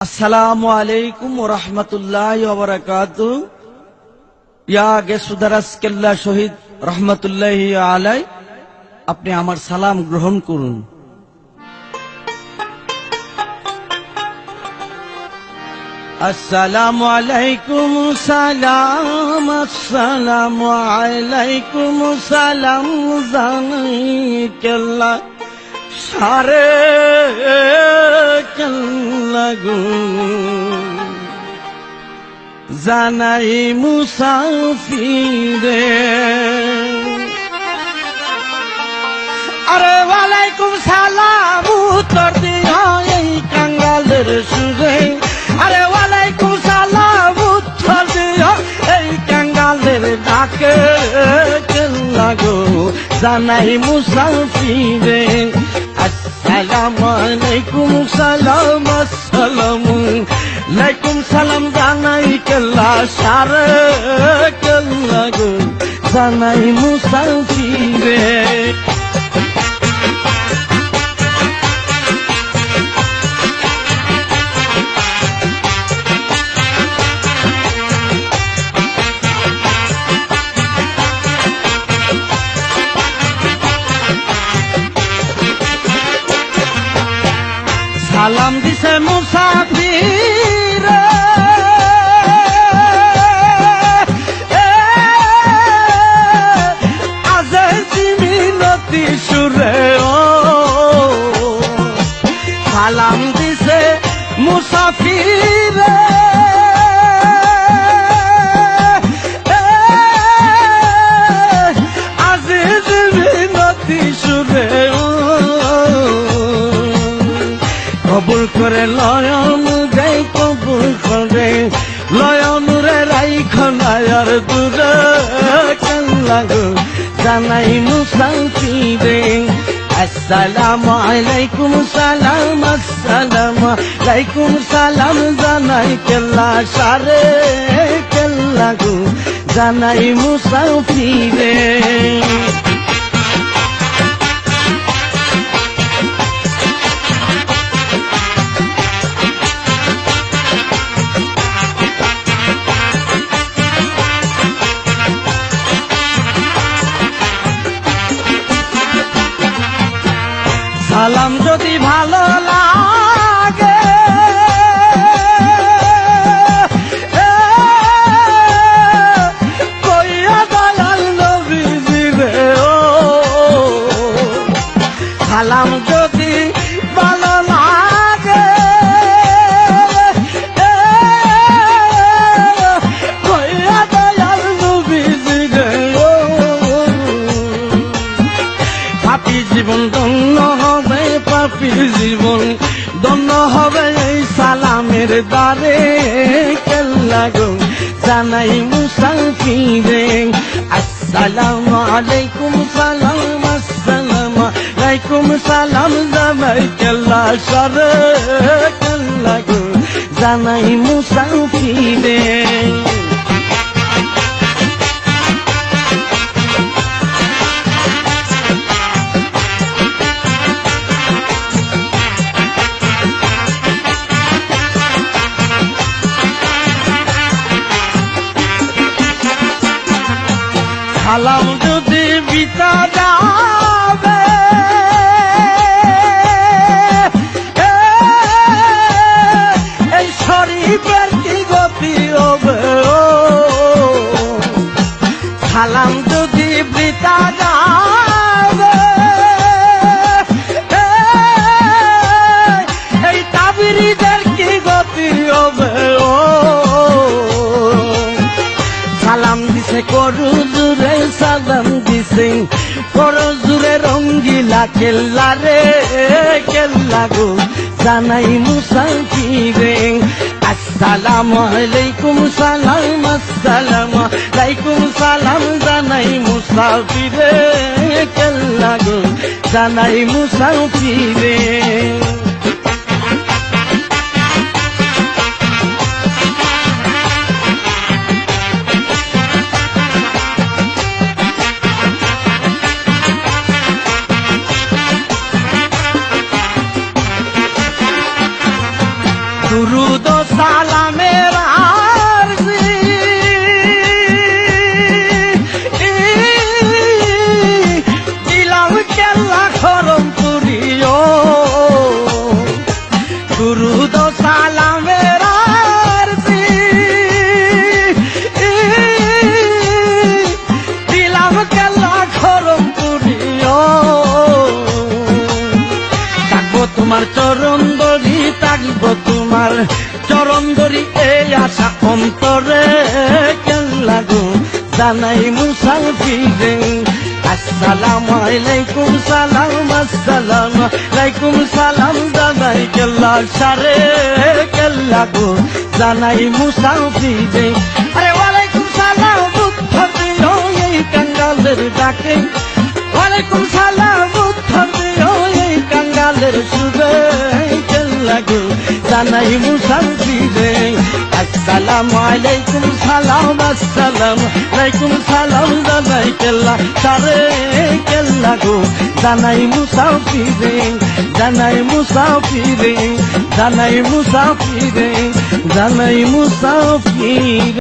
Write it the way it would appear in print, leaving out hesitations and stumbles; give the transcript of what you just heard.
আসসালামু আলাইকুম ওয়া রাহমাতুল্লাহি ওয়া বারাকাতুহু। ইয়া গেসুদারাস কেল্লা শহীদ রহমাতুল্লাহি আলাই, আপনি আমার সালাম গ্রহণ করুন। আসসালামু আলাইকুম সালাম, আসসালামু আলাইকুম সালাম জানাই কেল্লা সারে কেল্লা গো জানাই মুসাফিরে। আরে ওয়ালাইকুম সালাম উত্তর দিও এই কাঙ্গালের সুরে। আরে ওয়ালাইকুম সালাম উত্তর দিও এই কাঙ্গালের ডাকে কেল্লা গো জানাই মুসাফিরে। আসসালামু আলাইকুম সালাম, আসসালামু আলাইকুম সালাম জানাই কেল্লা সারে কেল্লা গো জানাই মুসাফিরে। সালাম দিছে মুসাফিরে, আজে মিনতি সুরে। ও সালাম দিছে মুসাফিরে, আজে মিনতি সুরে। কবুল করে লয়ন রে, কবুল করে লয়ন রে রাইখনায়ার দূরে কেল্লা গো জানাই মুসাফিরে। আসসালামু আলাইকুম সালাম, আসসালামু আলাইকুম সালাম জানাই কেল্লা সারে কেল্লা গো জানাই মুসাফিরে। সালাম যদি ভালো লাগে কইয়া দয়াল নবীজি রে। ও সালাম যদি ভালো লাগে কইয়া দয়াল নবীজি রে। ও পাপী জীবন ধন্য হবে, পাপী জীবন ধন্য হবে এই সালামের দ্বারে কেল্লা গো জানাই মুসাফিরে। আসসালামু আলাইকুম সালাম, আসসালামু আলাইকুম সালাম জানাই কেল্লা সারে কেল্লা গো জানাই মুসাফিরে। সালাম যদি বিতা যাবে এই শরীফের কি গতি হবে। ও সালাম যদি বিতা যাবে এই তাবিরিদের কি গতি হবে। ও সালাম দিছে করু জুরে, সালাম দিছে করু জুরে রঙ্গিলা কেল্লা রে কেল্লা গো জানাই মুসাফিরে। আসসালামু আলাইকুম সালাম, আসসালামু আলাইকুম সালাম জানাই মুসাফিরে কেল্লা গো জানাই মুসাফিরে। দুরুদ ও সালামের আরজি দিলাম কেল্লা খরম পুরিও দুরুদ ও সালামের আরজি দিলাম কেল্লা খরম পুরিও থাকবো তোমার চরণ দড়ি থাকবো তোমার চরণ দড়ি এই আশা অন্তরে কেল্লা গো জানাই মুসাফিরে আসসালামু আলাইকুম সালাম আসসালামু আলাইকুম সালাম জানাই কেল্লা সারে কেল্লা গো জানাই মুসাফিরে আরে ওয়ালাইকুম সালাম উত্তর দিও এই কাঙ্গালের ডাকে ওয়ালাইকুম সালাম উত্তর দিও এই কাঙ্গালের সুরে কেল্লা গো জানাই মুসাফিরে আসসালামু আলাইকুম সালাম আসসালামু আলাইকুম সালাম জানাই কেল্লা সারে কেল্লা গো জানাই মুসাফিরে জানাই মুসাফিরে জানাই মুসাফিরে জানাই মুসাফিরে